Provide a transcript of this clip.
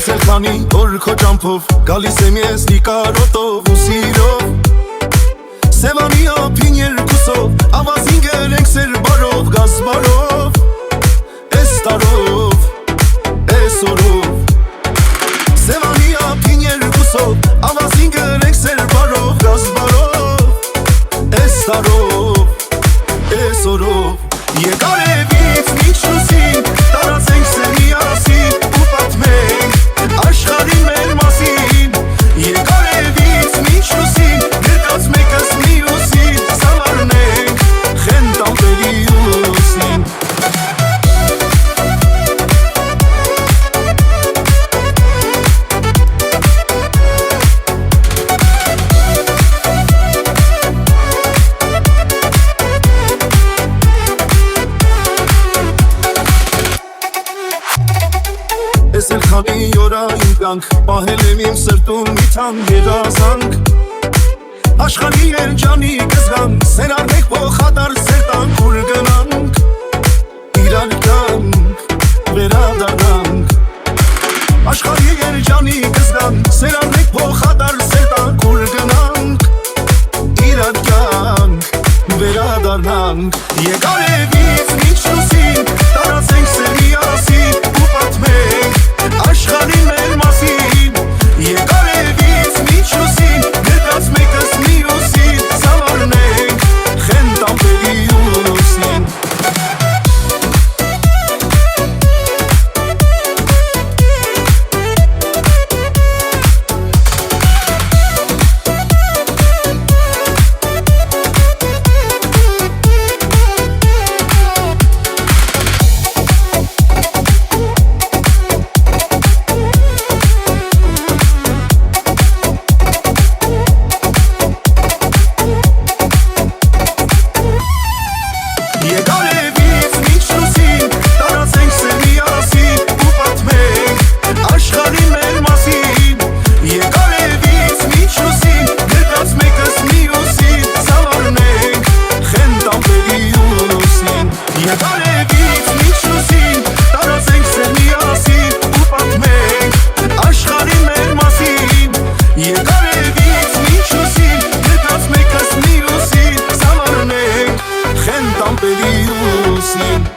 Ես էլ քանի օր քո ճամփով գալիս եմ ես նիկարոտով ու սիրով Սևանի ափին երկուսով ավազին գերենք սեր բարով գազ բարով Էս տարով, էս օրով Սևանի ափին երկուսով ավազին գերենք սեր բարով գազ բարով Էս տարով, էս օրով Եկար էվից միջ լուսին տարածենք սեր միասին ու պատմենք աշխարհի մեր մասին Եկար էվից միջ լուսին գրկած մեկս մյուսին սավառնենք խենթ ամպերի ուսին Ես էլ քանի օրային կյանք պահել եմ իմ սրտում մի թանկ երազանք Աշխարհի երջանի կզգանք սեր առնենք փոխադարձ սեր տանք ուր գնանք Իրար գանք, վերադառնանք Աշխարհի երջանի կզգանք սեր առնենք փոխադարձ սեր տանք ուր գնանք Իրար գանք, վերադառնանք Եկար էվից միջ լուսին տարածենք սեր միասին ու պատմենք Աշխարհի մեր մասին Եկար էվից միջ լուսին գրկած մեկս մյուսին սավառնենք խենթ ամպերի ուսին Եկար էվից միջ լուսին տարածենք սեր միասին ու պատմենք աշխարհի մեր մասին Եկար էվից միջ լուսին գրկած մեկս մյուսին սավառնենք խենթ ամպերի ուսին Եկար էվից միջ լուսին տարածենք սեր միասին ու պատմենք աշխարհի մեր մասին Եկար էվից միջ լուսին գրկած մեկս մյուսին սավառնենք խենթ ամպերի ուսին